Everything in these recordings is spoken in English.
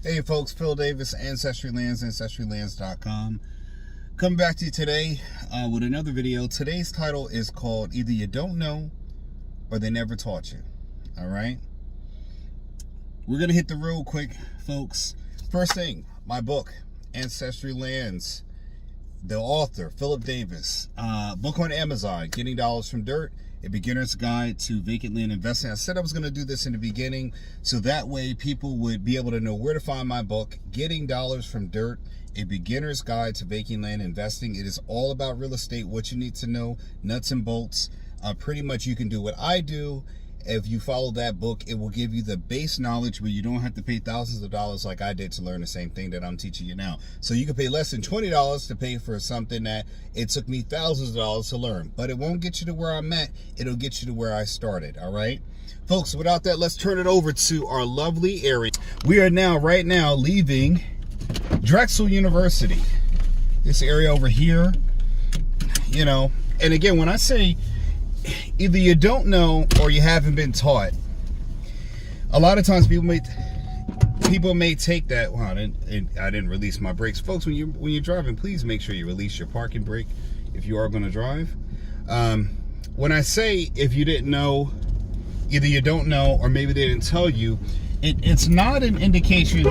Hey folks, Phil Davis, Ancestry Lands, ancestrylands.com. Coming back to you today with another video. Today's title is called Either You Don't Know or They Never Taught You. All right? We're going to hit the road quick, folks. First thing, my book, Ancestry Lands. The author, Philip Davis. Book on Amazon, Getting Dollars from Dirt. A Beginner's Guide to Vacant Land Investing. I said I was going to do this in the beginning so that way people would be able to know where to find my book, Getting Dollars from Dirt, A Beginner's Guide to Vacant Land Investing. It is all about real estate, what you need to know, nuts and bolts. Pretty much you can do what I do. If you follow that book, it will give you the base knowledge where you don't have to pay thousands of dollars like I did to learn the same thing that I'm teaching you now. So you can pay less than $20 to pay for something that it took me thousands of dollars to learn. But it won't get you to where I'm at. It'll get you to where I started, all right? Folks, without that, let's turn it over to our lovely area. We are right now leaving Drexel University. This area over here, you know. And again, when I say either you don't know or you haven't been taught, a lot of times people may take that. Wow, I didn't release my brakes, folks. When you're driving, please make sure you release your parking brake if you are going to drive. When I say if you didn't know, either you don't know or maybe they didn't tell you, it's not an indication.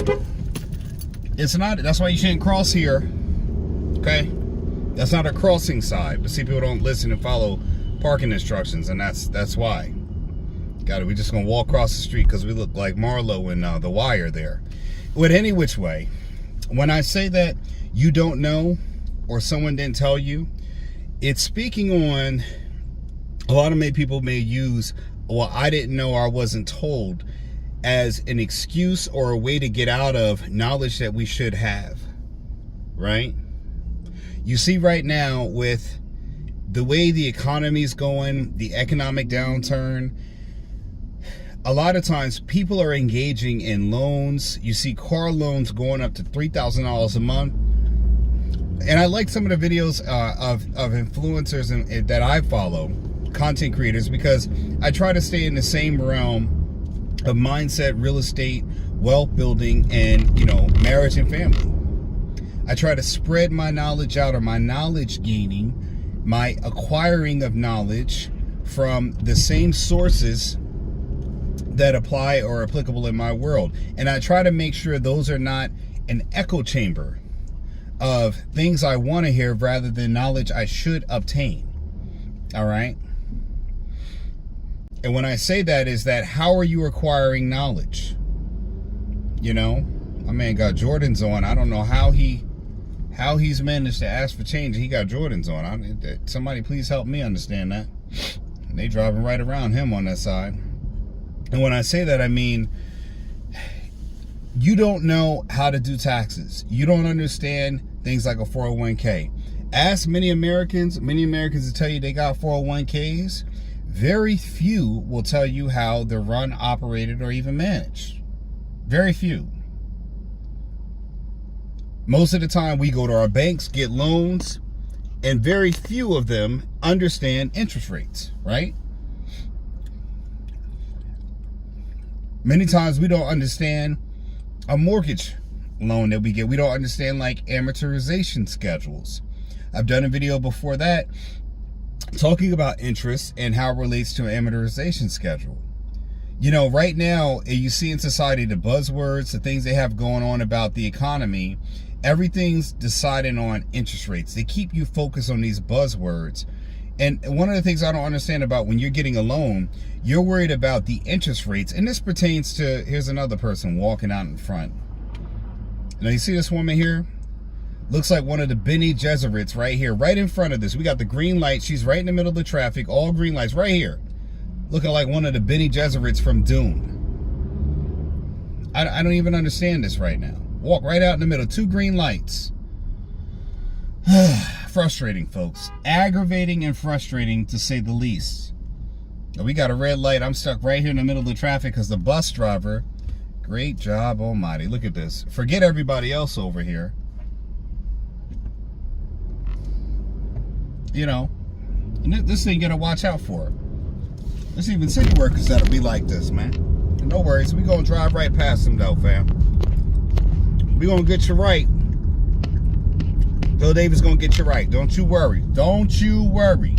It's not. That's why you shouldn't cross here. Okay, that's not a crossing sign. But see, people don't listen and follow parking instructions, and that's why. We're just gonna walk across the street because we look like Marlowe in The Wire there. But any which way, when I say that you don't know or someone didn't tell you, it's speaking on a lot of people may use, well, I didn't know or I wasn't told, as an excuse or a way to get out of knowledge that we should have, right? You see right now with the way the economy is going, the economic downturn, a lot of times people are engaging in loans. You see car loans going up to $3,000 a month. And I like some of the videos of influencers that I follow, content creators, because I try to stay in the same realm of mindset, real estate, wealth building, and, you know, marriage and family. I try to spread my knowledge out, or my knowledge gaining, my acquiring of knowledge from the same sources that apply or are applicable in my world. And I try to make sure those are not an echo chamber of things I want to hear rather than knowledge I should obtain. All right? And when I say that, is that how are you acquiring knowledge? You know, my man got Jordans on. I don't know how he's managed to ask for change. He got Jordans on. Somebody please help me understand that. They driving right around him on that side. And when I say that, I mean, you don't know how to do taxes. You don't understand things like a 401k. Ask many Americans will tell you they got 401ks. Very few will tell you how they're run, operated, or even managed. Very few. Most of the time we go to our banks, get loans, and very few of them understand interest rates, right? Many times we don't understand a mortgage loan that we get. We don't understand like amortization schedules. I've done a video before that talking about interest and how it relates to an amortization schedule. You know, right now, you see in society the buzzwords, the things they have going on about the economy. Everything's decided on interest rates. They keep you focused on these buzzwords. And one of the things I don't understand about when you're getting a loan, you're worried about the interest rates. And this pertains to, here's another person walking out in front. Now you see this woman here? Looks like one of the Bene Gesserits right here, right in front of this. We got the green light. She's right in the middle of the traffic, all green lights right here. Looking like one of the Bene Gesserits from Dune. I don't even understand this right now. Walk right out in the middle, 2 green lights. Frustrating, folks. Aggravating and frustrating, to say the least. We got a red light. I'm stuck right here in the middle of the traffic because the bus driver, great job almighty. Look at this. Forget everybody else over here. You know, and this thing you gotta watch out for. There's even city workers that'll be like this, man. No worries. We gonna drive right past them though, fam. We're going to get you right. Phil Davis going to get you right. Don't you worry. Don't you worry.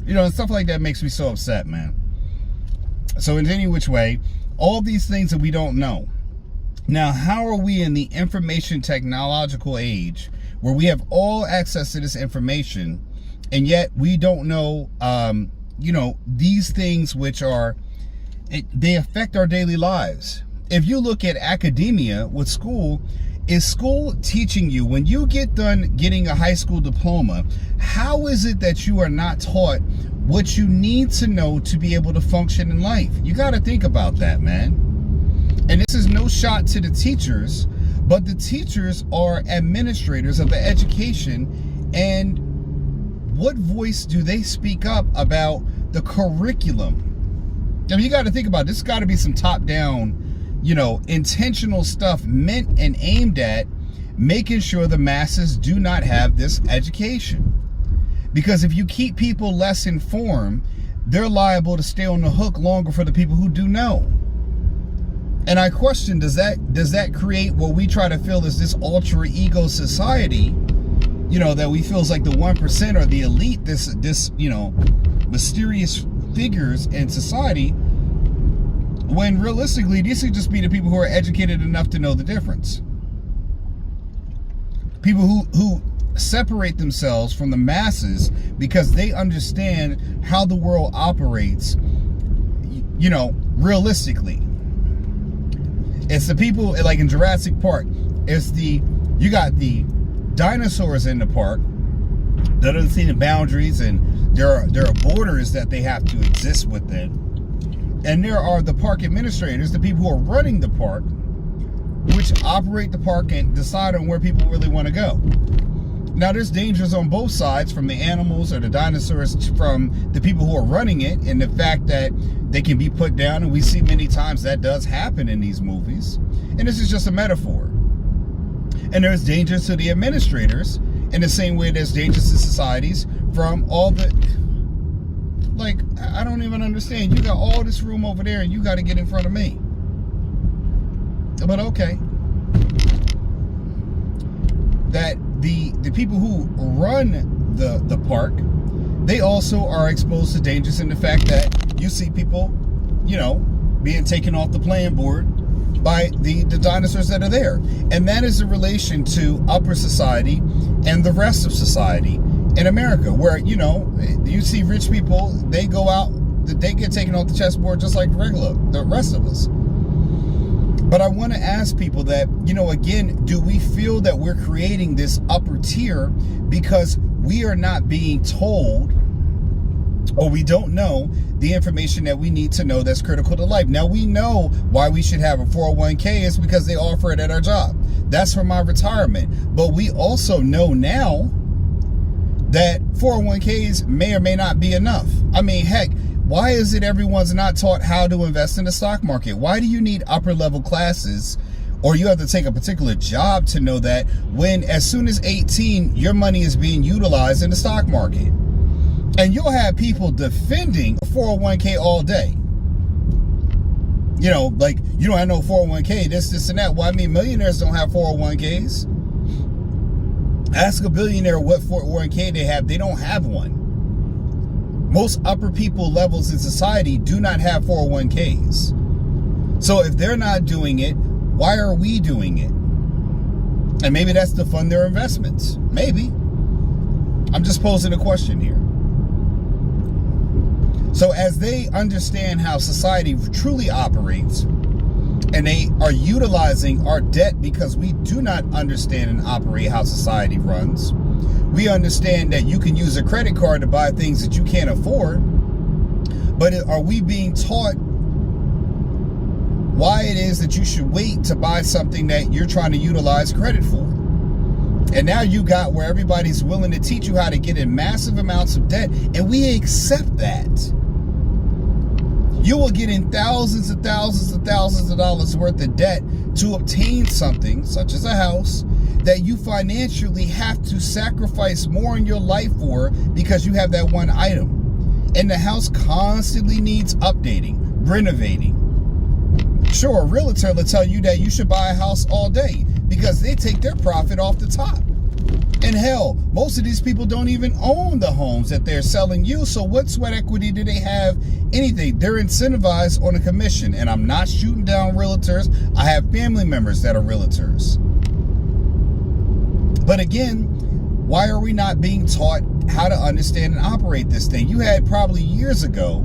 You know, stuff like that makes me so upset, man. So in any which way, all these things that we don't know. Now, how are we in the information technological age where we have all access to this information, and yet we don't know, you know, these things which are, they affect our daily lives. If you look at academia with school, is school teaching you, when you get done getting a high school diploma, how is it that you are not taught what you need to know to be able to function in life? You got to think about that, man. And this is no shot to the teachers, but the teachers are administrators of the education, and what voice do they speak up about the curriculum? I mean, you got to think about it. This got to be some top-down, you know, intentional stuff meant and aimed at making sure the masses do not have this education. Because if you keep people less informed, they're liable to stay on the hook longer for the people who do know. And I question, does that create what we try to feel is this ultra ego society, you know, that we feel is like the 1% or the elite, this you know, mysterious figures in society, when realistically these should just be the people who are educated enough to know the difference. People who separate themselves from the masses because they understand how the world operates, you know, realistically. It's the people, like in Jurassic Park, you got the dinosaurs in the park that don't see the boundaries, and there are borders that they have to exist within. And there are the park administrators, the people who are running the park, which operate the park and decide on where people really want to go. Now, there's dangers on both sides, from the animals or the dinosaurs, from the people who are running it, and the fact that they can be put down, and we see many times that does happen in these movies. And this is just a metaphor. And there's dangers to the administrators in the same way there's dangers to societies from all the... Like, I don't even understand. You got all this room over there and you got to get in front of me. But okay. That the people who run the park, they also are exposed to dangers in the fact that you see people, you know, being taken off the playing board by the dinosaurs that are there. And that is in relation to upper society and the rest of society in America, where, you know, you see rich people, they go out, they get taken off the chessboard just like the rest of us. But I want to ask people that, you know, again, do we feel that we're creating this upper tier because we are not being told, or we don't know the information that we need to know that's critical to life? Now, we know why we should have a 401k is because they offer it at our job. That's for my retirement. But we also know now that 401ks may or may not be enough. I mean, heck, why is it everyone's not taught how to invest in the stock market? Why do you need upper level classes, or you have to take a particular job to know that, when as soon as 18, your money is being utilized in the stock market? And you'll have people defending a 401k all day. You know, like, you don't have no 401k, this and that. Well, I mean, millionaires don't have 401ks. Ask a billionaire what 401k they have. They don't have one. Most upper people levels in society do not have 401ks. So if they're not doing it, why are we doing it? And maybe that's to fund their investments. Maybe. I'm just posing a question here. So as they understand how society truly operates, and they are utilizing our debt because we do not understand and operate how society runs. We understand that you can use a credit card to buy things that you can't afford. But are we being taught why it is that you should wait to buy something that you're trying to utilize credit for? And now you got where everybody's willing to teach you how to get in massive amounts of debt, and we accept that. You will get in thousands and thousands and thousands of dollars worth of debt to obtain something, such as a house, that you financially have to sacrifice more in your life for because you have that one item. And the house constantly needs updating, renovating, Sure, a realtor will tell you that you should buy a house all day because they take their profit off the top. And hell, most of these people don't even own the homes that they're selling you. So what sweat equity do they have? Anything. They're incentivized on a commission. And I'm not shooting down realtors. I have family members that are realtors. But again, why are we not being taught how to understand and operate this thing? You had probably years ago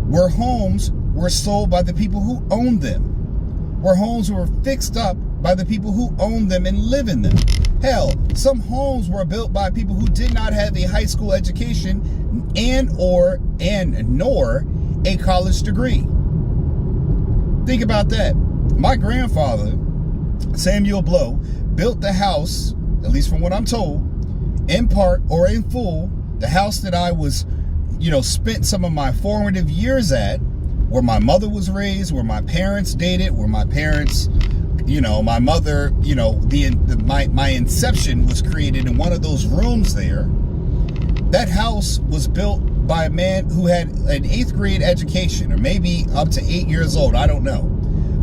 where homes were sold by the people who owned them, where homes were fixed up by the people who owned them and live in them. Hell, some homes were built by people who did not have a high school education nor a college degree. Think about that. My grandfather, Samuel Blow, built the house, at least from what I'm told, in part or in full, the house that I was, spent some of my formative years at, where my mother was raised, where my parents dated, where my parents, my mother, my inception was created in one of those rooms there. That house was built by a man who had an 8th grade education, or maybe up to 8 years old, I don't know.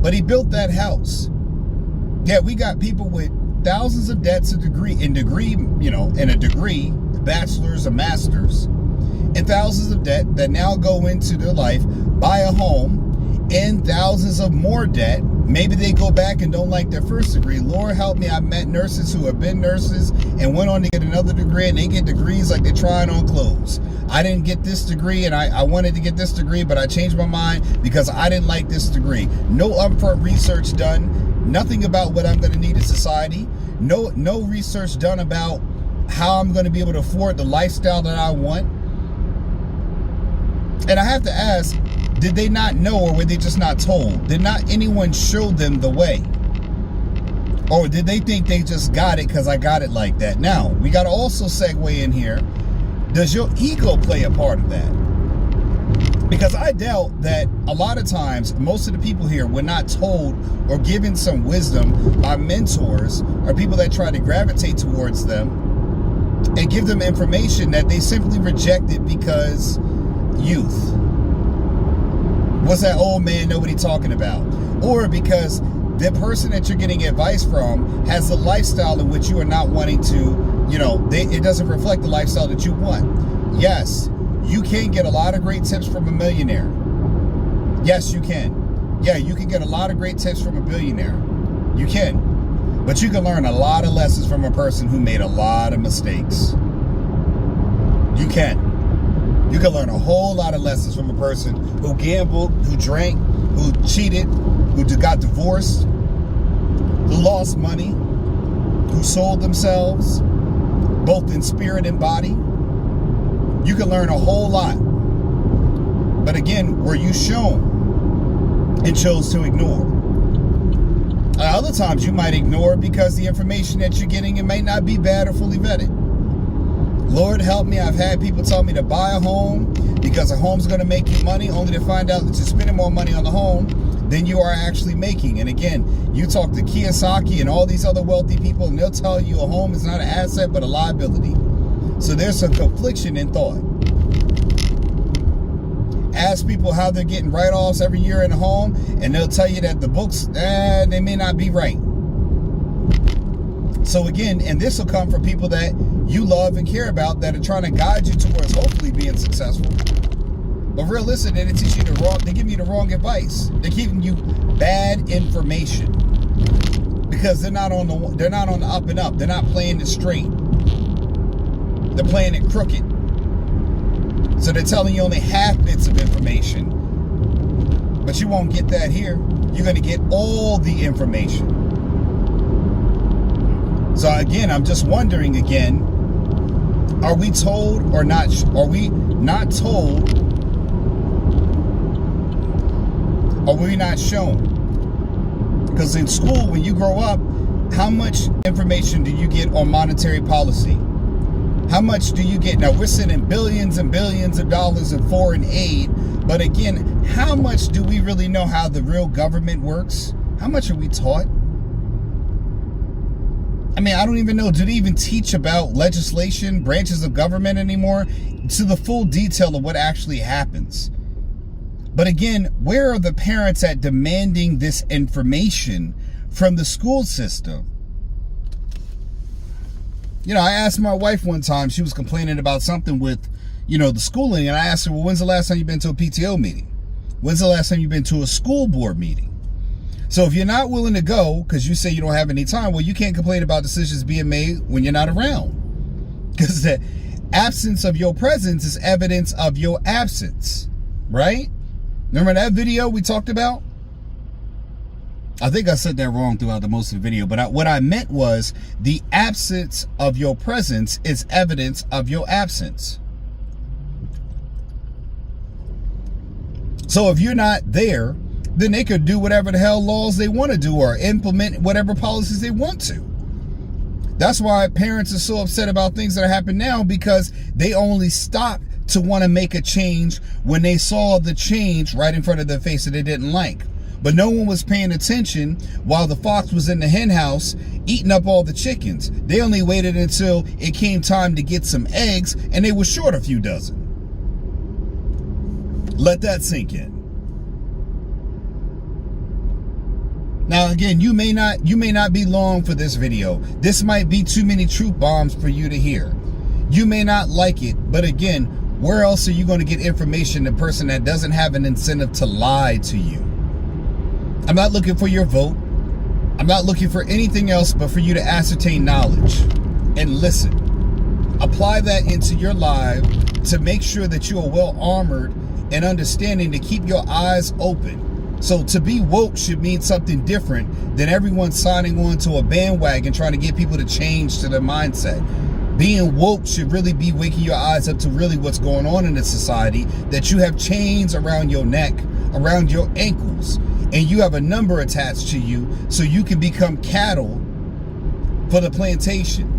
But he built that house. Yeah, we got people with thousands of debts, a degree, bachelor's, a master's, and thousands of debt that now go into their life, buy a home, and thousands of more debt. Maybe they go back and don't like their first degree. Lord help me, I've met nurses who have been nurses and went on to get another degree, and they get degrees like they're trying on clothes. I didn't get this degree, and I wanted to get this degree, but I changed my mind because I didn't like this degree. No upfront research done. Nothing about what I'm going to need in society. No research done about how I'm going to be able to afford the lifestyle that I want. And I have to ask, did they not know, or were they just not told? Did not anyone show them the way? Or did they think they just got it because I got it like that? Now, we got to also segue in here. Does your ego play a part of that? Because I doubt that a lot of times, most of the people here were not told or given some wisdom by mentors or people that try to gravitate towards them and give them information that they simply rejected because youth. What's that old man nobody talking about? Or because the person that you're getting advice from has a lifestyle in which you are not wanting to, it doesn't reflect the lifestyle that you want. Yes, you can get a lot of great tips from a millionaire. Yes, you can. Yeah, you can get a lot of great tips from a billionaire. You can. But you can learn a lot of lessons from a person who made a lot of mistakes. You can. You can learn a whole lot of lessons from a person who gambled, who drank, who cheated, who got divorced, who lost money, who sold themselves, both in spirit and body. You can learn a whole lot. But again, were you shown and chose to ignore? Other times you might ignore because the information that you're getting, it may not be bad or fully vetted. Lord help me, I've had people tell me to buy a home because a home's going to make you money, only to find out that you're spending more money on the home than you are actually making. And again, you talk to Kiyosaki and all these other wealthy people, and they'll tell you a home is not an asset but a liability. So there's some confliction in thought. Ask people how they're getting write-offs every year in a home, and they'll tell you that the books, they may not be right. So again, and this will come from people that you love and care about that are trying to guide you towards hopefully being successful. But realistically, they teach you they give you the wrong advice. They're giving you bad information because they're not on the up and up. They're not playing it straight. They're playing it crooked. So they're telling you only half bits of information, but you won't get that here. You're going to get all the information. So again, I'm just wondering again, are we told or not? Are we not told? Or were we not shown? Because in school, when you grow up, how much information do you get on monetary policy? How much do you get? Now, we're sending billions and billions of dollars in foreign aid. But again, how much do we really know how the real government works? How much are we taught? I mean, I don't even know. Do they even teach about legislation, branches of government anymore, to the full detail of what actually happens? But again, where are the parents at demanding this information from the school system? You know, I asked my wife one time, she was complaining about something with, you know, the schooling. And I asked her, well, when's the last time you've been to a PTO meeting? When's the last time you've been to a school board meeting? So if you're not willing to go because you say you don't have any time, well, you can't complain about decisions being made when you're not around. Because the absence of your presence is evidence of your absence, right? Remember that video we talked about? I think I said that wrong throughout the most of the video, but what I meant was the absence of your presence is evidence of your absence. So if you're not there, then they could do whatever the hell laws they want to do or implement whatever policies they want to. That's why parents are so upset about things that are happening now, because they only stop to want to make a change when they saw the change right in front of their face that they didn't like. But no one was paying attention while the fox was in the hen house eating up all the chickens. They only waited until it came time to get some eggs, and they were short a few dozen. Let that sink in. Now again, you may not be long for this video. This might be too many truth bombs for you to hear. You may not like it, but again, where else are you going to get information, the person that doesn't have an incentive to lie to you? I'm not looking for your vote. I'm not looking for anything else but for you to ascertain knowledge and listen. Apply that into your life to make sure that you are well armored and understanding to keep your eyes open. So to be woke should mean something different than everyone signing on to a bandwagon trying to get people to change to their mindset. Being woke should really be waking your eyes up to really what's going on in the society, that you have chains around your neck, around your ankles, and you have a number attached to you so you can become cattle for the plantation.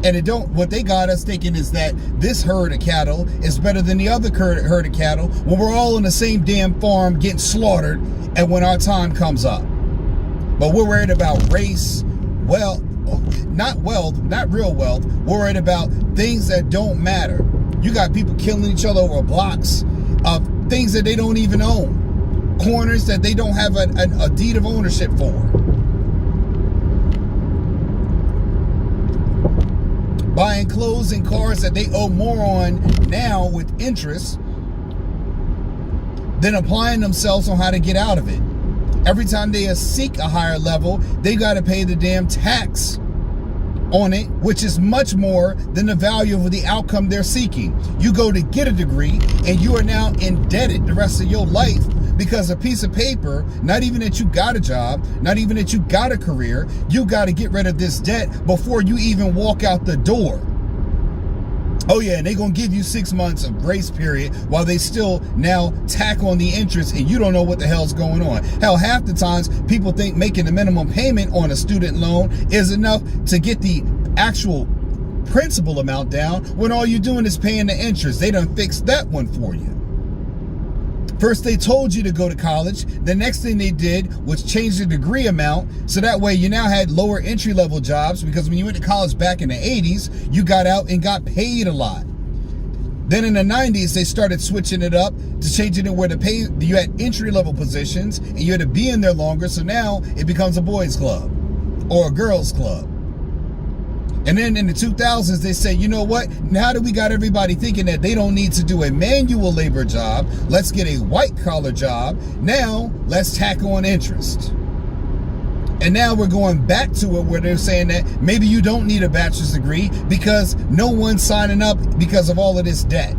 And what they got us thinking is that this herd of cattle is better than the other herd of cattle when we're all on the same damn farm getting slaughtered and when our time comes up. But we're worried about race, not real wealth. We're worried about things that don't matter. You got people killing each other over blocks of things that they don't even own. Corners that they don't have a deed of ownership for. Buying clothes and cars that they owe more on now with interest than applying themselves on how to get out of it. Every time they seek a higher level, they got to pay the damn tax on it, which is much more than the value of the outcome they're seeking. You go to get a degree and you are now indebted the rest of your life because a piece of paper, not even that you got a job, not even that you got a career, you got to get rid of this debt before you even walk out the door. Oh yeah, and they're going to give you 6 months of grace period while they still now tack on the interest and you don't know what the hell's going on. Hell, half the times people think making the minimum payment on a student loan is enough to get the actual principal amount down when all you're doing is paying the interest. They done fixed that one for you. First they told you to go to college. The next thing they did was change the degree amount. So that way you now had lower entry level jobs, because when you went to college back in the 80s, you got out and got paid a lot. Then in the 90s, they started switching it up to changing it where you had entry level positions and you had to be in there longer. So now it becomes a boys club or a girls club. And then in the 2000s, they say, you know what? Now that we got everybody thinking that they don't need to do a manual labor job, let's get a white collar job. Now let's tack on interest. And now we're going back to it where they're saying that maybe you don't need a bachelor's degree because no one's signing up because of all of this debt.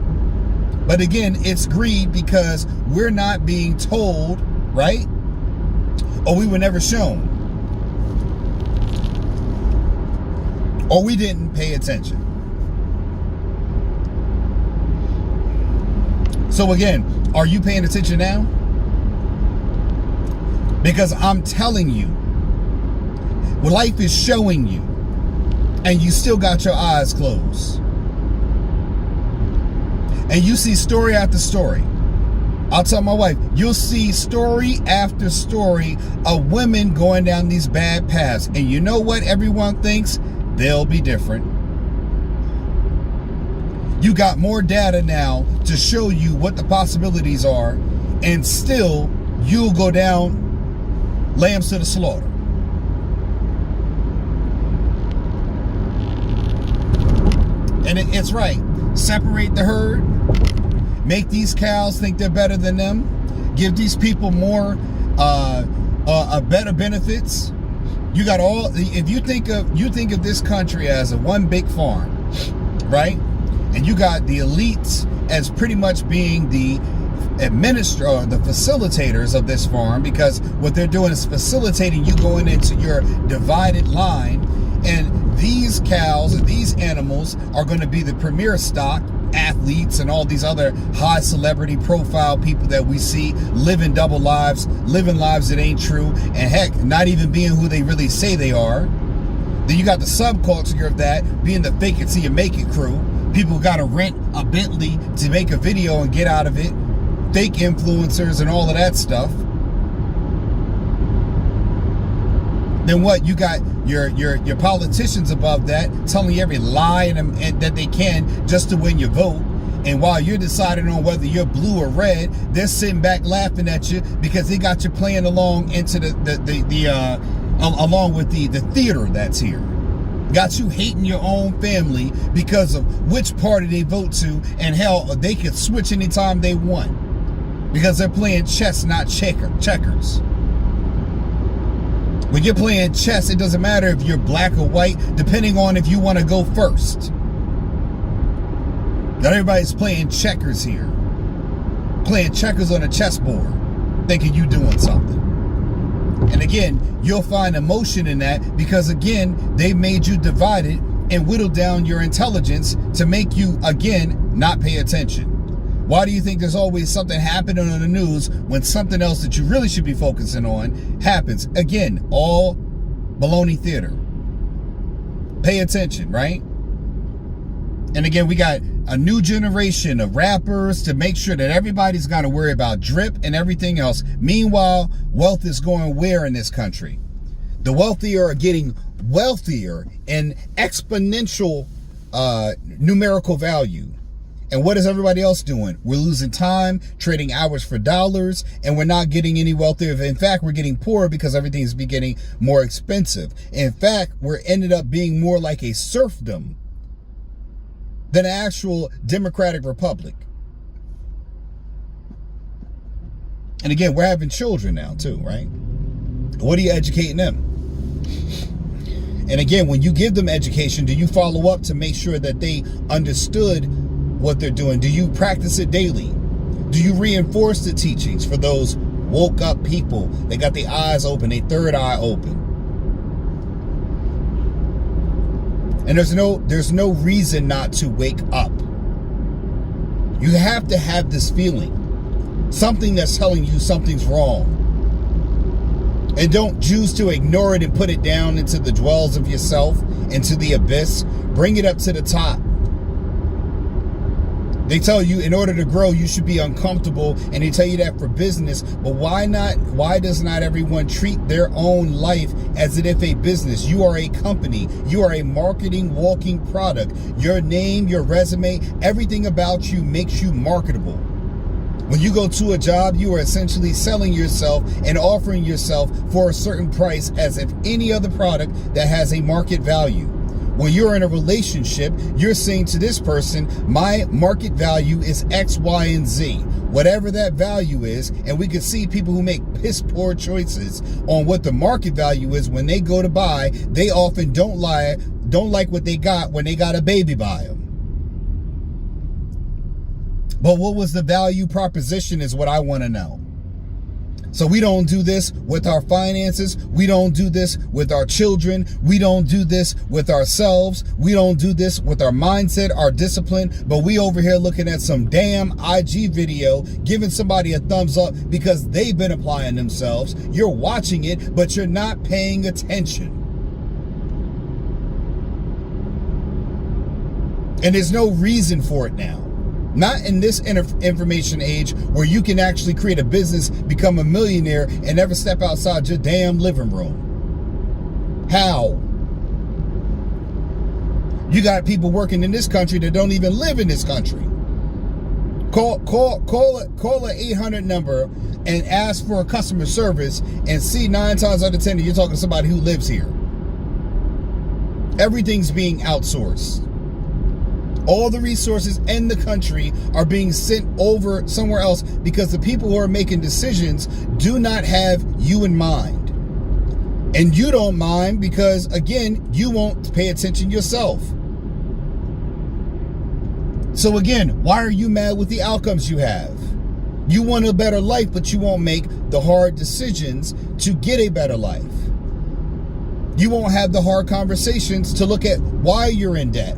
But again, it's greed because we're not being told, right? Or we were never shown. Or we didn't pay attention. So again, are you paying attention now? Because I'm telling you, life is showing you, and you still got your eyes closed. And you see story after story. I'll tell my wife, you'll see story after story of women going down these bad paths. And you know what everyone thinks? They'll be different. You got more data now to show you what the possibilities are, and still you'll go down lambs to the slaughter. And it's right. Separate the herd. Make these cows think they're better than them. Give these people more better benefits. You got all. If you think of this country as a one big farm, right? And you got the elites as pretty much being the the facilitators of this farm, because what they're doing is facilitating you going into your divided line. And these cows and these animals are going to be the premier stock athletes and all these other high celebrity profile people that we see living double lives, living lives that ain't true, and heck, not even being who they really say they are. Then you got the subculture of that being the fake it till you make it crew. People got to rent a Bentley to make a video and get out of it. Fake influencers and all of that stuff. Then what? You got your politicians above that telling you every lie and that they can just to win your vote. And while you're deciding on whether you're blue or red, they're sitting back laughing at you because they got you playing along into along with the theater that's here. Got you hating your own family because of which party they vote to, and hell, they could switch anytime they want because they're playing chess, not checkers. When you're playing chess, it doesn't matter if you're black or white, depending on if you want to go first. Not everybody's playing checkers here. Playing checkers on a chessboard, thinking you doing something. And again, you'll find emotion in that because, again, they made you divided and whittled down your intelligence to make you, again, not pay attention. Why do you think there's always something happening on the news when something else that you really should be focusing on happens? Again, all baloney theater. Pay attention, right? And again, we got a new generation of rappers to make sure that everybody's got to worry about drip and everything else. Meanwhile, wealth is going where in this country? The wealthier are getting wealthier in exponential numerical value. And what is everybody else doing? We're losing time, trading hours for dollars, and we're not getting any wealthier. In fact, we're getting poorer because everything's getting more expensive. In fact, we're ended up being more like a serfdom than an actual democratic republic. And again, we're having children now too, right? What are you educating them? And again, when you give them education, do you follow up to make sure that they understood what they're doing? Do you practice it daily? Do you reinforce the teachings for those woke up people? They got their eyes open, their third eye open. And there's no reason not to wake up. You have to have this feeling. Something that's telling you something's wrong. And don't choose to ignore it and put it down into the dwells of yourself, into the abyss. Bring it up to the top. They tell you in order to grow, you should be uncomfortable, and they tell you that for business. But why not? Why does not everyone treat their own life as if a business? You are a company. You are a marketing walking product. Your name, your resume, everything about you makes you marketable. When you go to a job, you are essentially selling yourself and offering yourself for a certain price as if any other product that has a market value. When you're in a relationship, you're saying to this person, my market value is X, Y, and Z. Whatever that value is, and we can see people who make piss poor choices on what the market value is when they go to buy. They often don't like what they got when they got a baby by them. But what was the value proposition is what I want to know. So we don't do this with our finances. We don't do this with our children. We don't do this with ourselves. We don't do this with our mindset, our discipline. But we over here looking at some damn IG video, giving somebody a thumbs up because they've been applying themselves. You're watching it, but you're not paying attention. And there's no reason for it now. Not in this information age where you can actually create a business, become a millionaire, and never step outside your damn living room. How? You got people working in this country that don't even live in this country. Call an 800 number and ask for a customer service and see 9 times out of 10 you're talking to somebody who lives here. Everything's being outsourced. All the resources in the country are being sent over somewhere else because the people who are making decisions do not have you in mind. And you don't mind because, again, you won't pay attention yourself. So again, why are you mad with the outcomes you have? You want a better life, but you won't make the hard decisions to get a better life. You won't have the hard conversations to look at why you're in debt.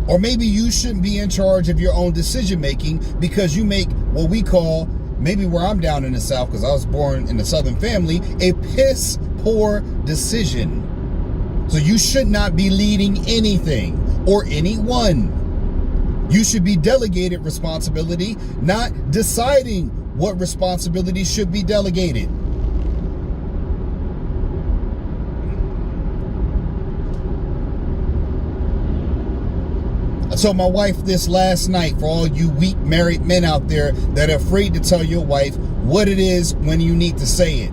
Or maybe you shouldn't be in charge of your own decision making because you make what we call, maybe where I'm down in the South, because I was born in a Southern family, a piss poor decision. So you should not be leading anything or anyone. You should be delegated responsibility, not deciding what responsibility should be delegated. I told my wife this last night, for all you weak married men out there that are afraid to tell your wife what it is when you need to say it.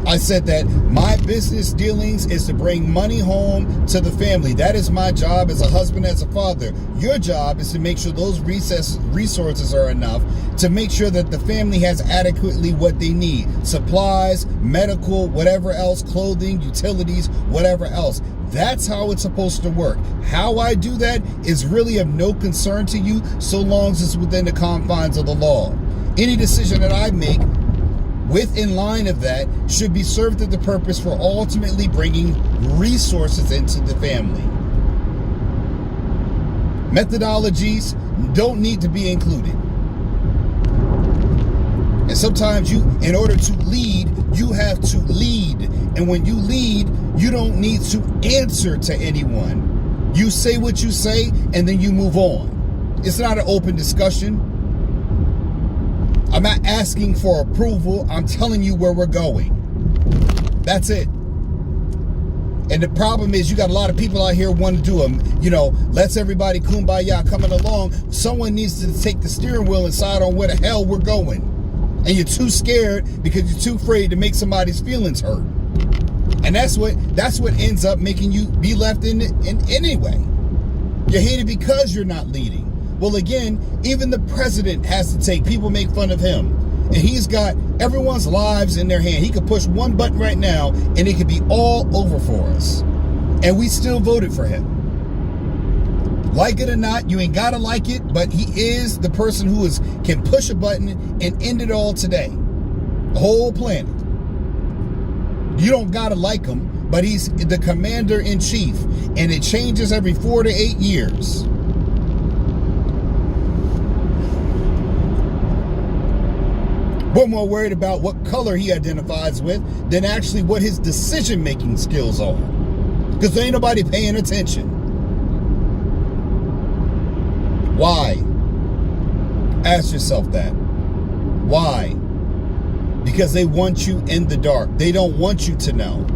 I said that my business dealings is to bring money home to the family. That is my job as a husband, as a father. Your job is to make sure those resources are enough to make sure that the family has adequately what they need. Supplies, medical, whatever else, clothing, utilities, whatever else. That's how it's supposed to work. How I do that is really of no concern to you so long as it's within the confines of the law. Any decision that I make within line of that should be served at the purpose for ultimately bringing resources into the family. Methodologies don't need to be included. And sometimes in order to lead, you have to lead. And when you lead, you don't need to answer to anyone. You say what you say, and then you move on. It's not an open discussion. I'm not asking for approval. I'm telling you where we're going. That's it. And the problem is you got a lot of people out here want to do them. Let's everybody kumbaya coming along. Someone needs to take the steering wheel and decide on where the hell we're going. And you're too scared because you're too afraid to make somebody's feelings hurt. And that's what ends up making you be left in anyway. You're hated because you're not leading. Well, again, even the president has to take, people make fun of him. And he's got everyone's lives in their hand. He could push one button right now and it could be all over for us. And we still voted for him. Like it or not, you ain't gotta like it, but he is the person who can push a button and end it all today. The whole planet. You don't gotta like him, but he's the commander in chief. And it changes every 4 to 8 years. We're more worried about what color he identifies with than actually what his decision-making skills are. Because there ain't nobody paying attention. Why? Ask yourself that. Why? Because they want you in the dark. They don't want you to know.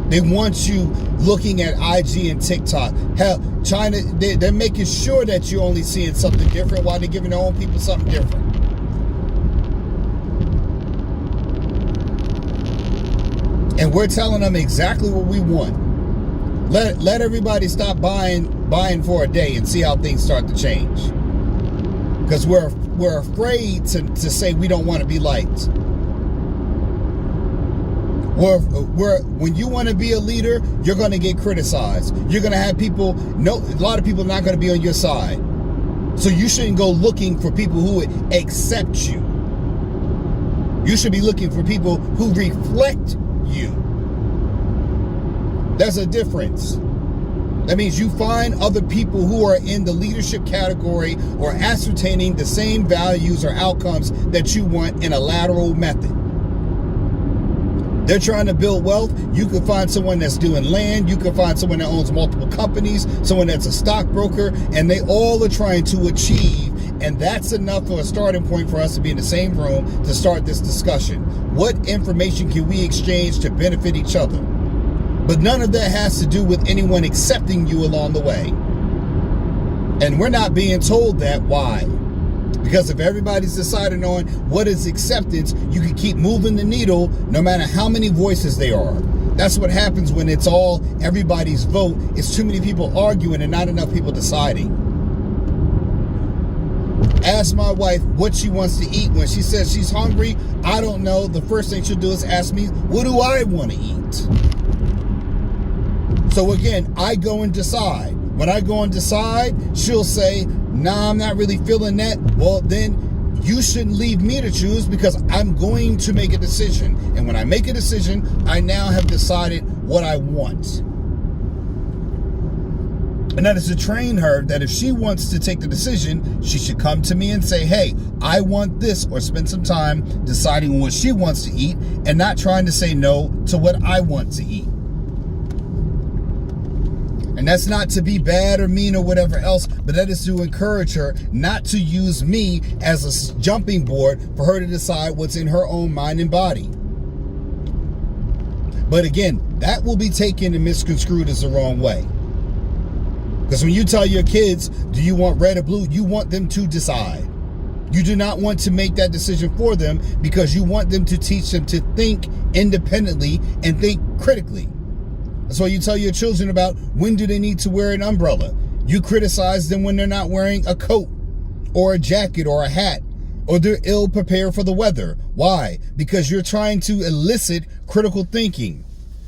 They want you looking at IG and TikTok. Hell, they're making sure that you're only seeing something different while they're giving their own people something different. And we're telling them exactly what we want. Let everybody stop buying for a day and see how things start to change. Because we're afraid to say we don't want to be liked. When you want to be a leader, you're going to get criticized. You're going to have a lot of people not going to be on your side. So you shouldn't go looking for people who would accept you. You should be looking for people who reflect you. There's a difference. That means you find other people who are in the leadership category or ascertaining the same values or outcomes that you want in a lateral method. They're trying to build wealth. You can find someone that's doing land. You can find someone that owns multiple companies, someone that's a stockbroker, and they all are trying to achieve. And that's enough for a starting point for us to be in the same room to start this discussion. What information can we exchange to benefit each other? But none of that has to do with anyone accepting you along the way. And we're not being told that. Why? Because if everybody's deciding on what is acceptance, you can keep moving the needle no matter how many voices there are. That's what happens when it's all everybody's vote. It's too many people arguing and not enough people deciding. Ask my wife what she wants to eat. When she says she's hungry, I don't know. The first thing she'll do is ask me, what do I want to eat? So again, I go and decide. When I go and decide, she'll say, nah, I'm not really feeling that. Well, then you shouldn't leave me to choose, because I'm going to make a decision. And when I make a decision, I now have decided what I want. And that is to train her that if she wants to take the decision, she should come to me and say, hey, I want this, or spend some time deciding what she wants to eat and not trying to say no to what I want to eat. And that's not to be bad or mean or whatever else, but that is to encourage her not to use me as a jumping board for her to decide what's in her own mind and body. But again, that will be taken and misconstrued as the wrong way. Because when you tell your kids, do you want red or blue, you want them to decide. You do not want to make that decision for them, because you want them to teach them to think independently and think critically. That's why you tell your children about when do they need to wear an umbrella. You criticize them when they're not wearing a coat or a jacket or a hat, or they're ill prepared for the weather. Why? Because you're trying to elicit critical thinking,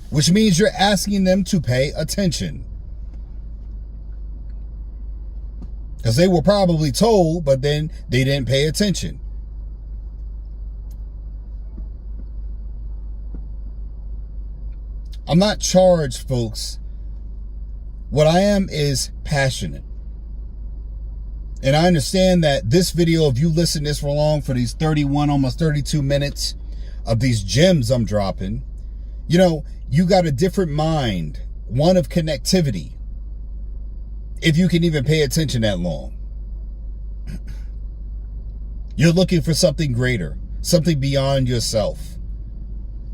which means you're asking them to pay attention. Because they were probably told, but then they didn't pay attention. I'm not charged, folks. What I am is passionate. And I understand that this video, if you listen this for long, for these 31, almost 32 minutes of these gems I'm dropping, you know, you got a different mind, one of connectivity, if you can even pay attention that long. You're looking for something greater, something beyond yourself.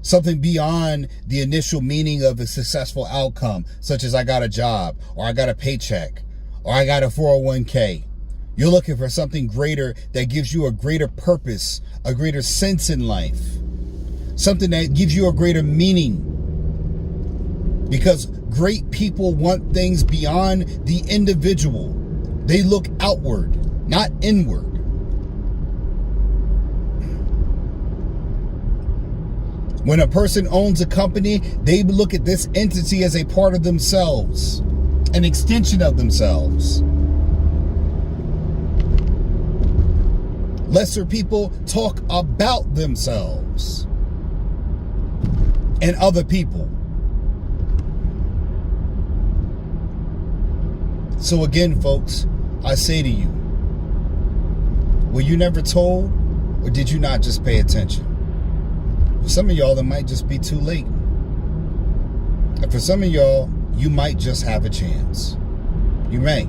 Something beyond the initial meaning of a successful outcome, such as I got a job, or I got a paycheck, or I got a 401k. You're looking for something greater that gives you a greater purpose, a greater sense in life. Something that gives you a greater meaning. Because great people want things beyond the individual. They look outward, not inward. When a person owns a company, they look at this entity as a part of themselves, an extension of themselves. Lesser people talk about themselves and other people. So again, folks, I say to you, were you never told, or did you not just pay attention? For some of y'all, it might just be too late. And for some of y'all, you might just have a chance. You may.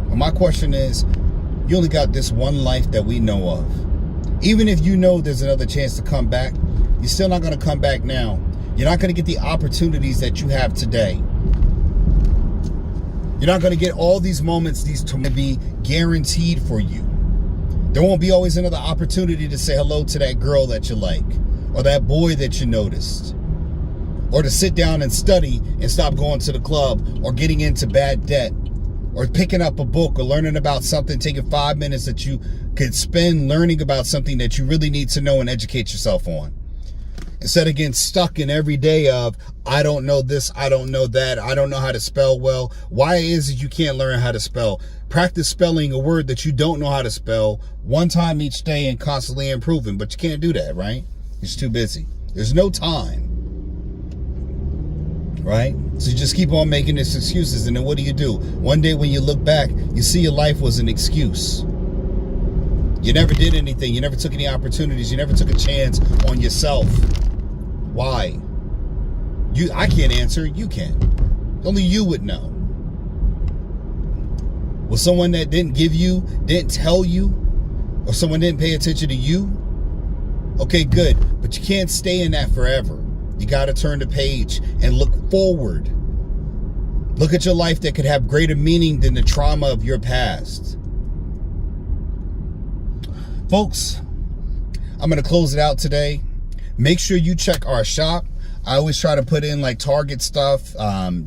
But my question is, you only got this one life that we know of. Even if you know there's another chance to come back, you're still not going to come back now. You're not going to get the opportunities that you have today. You're not going to get all these moments, these to be guaranteed for you. There won't be always another opportunity to say hello to that girl that you like, or that boy that you noticed, or to sit down and study and stop going to the club, or getting into bad debt, or picking up a book, or learning about something, taking 5 minutes that you could spend learning about something that you really need to know and educate yourself on. Instead of getting stuck in every day of, I don't know this, I don't know that, I don't know how to spell well. Why is it you can't learn how to spell? Practice spelling a word that you don't know how to spell one time each day and constantly improving. But you can't do that, right? You're too busy. There's no time. Right? So you just keep on making these excuses. And then what do? One day when you look back, you see your life was an excuse. You never did anything. You never took any opportunities. You never took a chance on yourself. Why? I can't answer. You can. Only you would know. Was someone that didn't give you, didn't tell you, or someone didn't pay attention to you? Okay, good. But you can't stay in that forever. You got to turn the page and look forward. Look at your life that could have greater meaning than the trauma of your past. Folks, I'm going to close it out today. Make sure you check our shop. I always try to put in like Target stuff,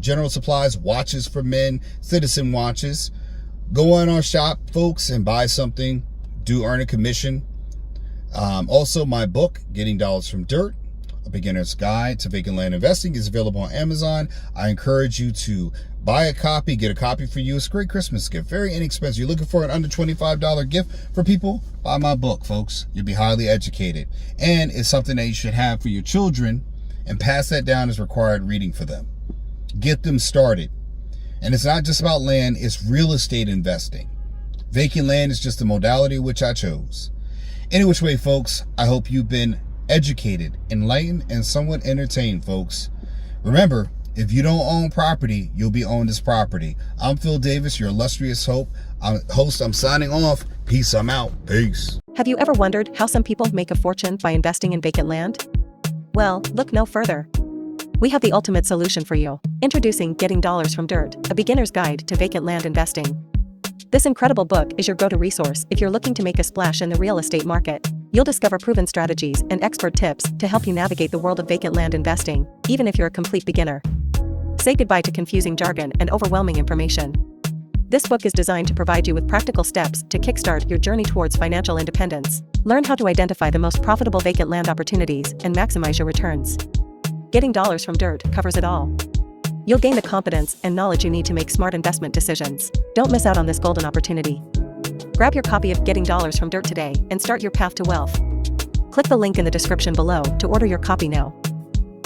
general supplies, watches for men, citizen watches. Go on our shop, folks, and buy something. Do earn a commission. Also, my book, Getting Dollars from Dirt, A Beginner's Guide to Vacant Land Investing, is available on Amazon. I encourage you to buy a copy, get a copy for you. It's a great Christmas gift, very inexpensive. You're looking for an under $25 gift for people? Buy my book, folks. You'll be highly educated. And it's something that you should have for your children and pass that down as required reading for them. Get them started. And it's not just about land, it's real estate investing. Vacant land is just the modality which I chose. Any which way, folks, I hope you've been educated, enlightened, and somewhat entertained, folks. Remember, if you don't own property, you'll be owned as property. I'm Phil Davis, your illustrious host. I'm signing off. Peace, I'm out. Peace. Have you ever wondered how some people make a fortune by investing in vacant land? Well, look no further. We have the ultimate solution for you. Introducing Getting Dollars from Dirt, A Beginner's Guide to Vacant Land Investing. This incredible book is your go-to resource if you're looking to make a splash in the real estate market. You'll discover proven strategies and expert tips to help you navigate the world of vacant land investing, even if you're a complete beginner. Say goodbye to confusing jargon and overwhelming information. This book is designed to provide you with practical steps to kickstart your journey towards financial independence. Learn how to identify the most profitable vacant land opportunities and maximize your returns. Getting Dollars from Dirt covers it all. You'll gain the confidence and knowledge you need to make smart investment decisions. Don't miss out on this golden opportunity. Grab your copy of Getting Dollars from Dirt today and start your path to wealth. Click the link in the description below to order your copy now.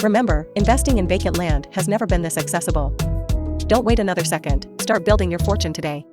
Remember, investing in vacant land has never been this accessible. Don't wait another second. Start building your fortune today.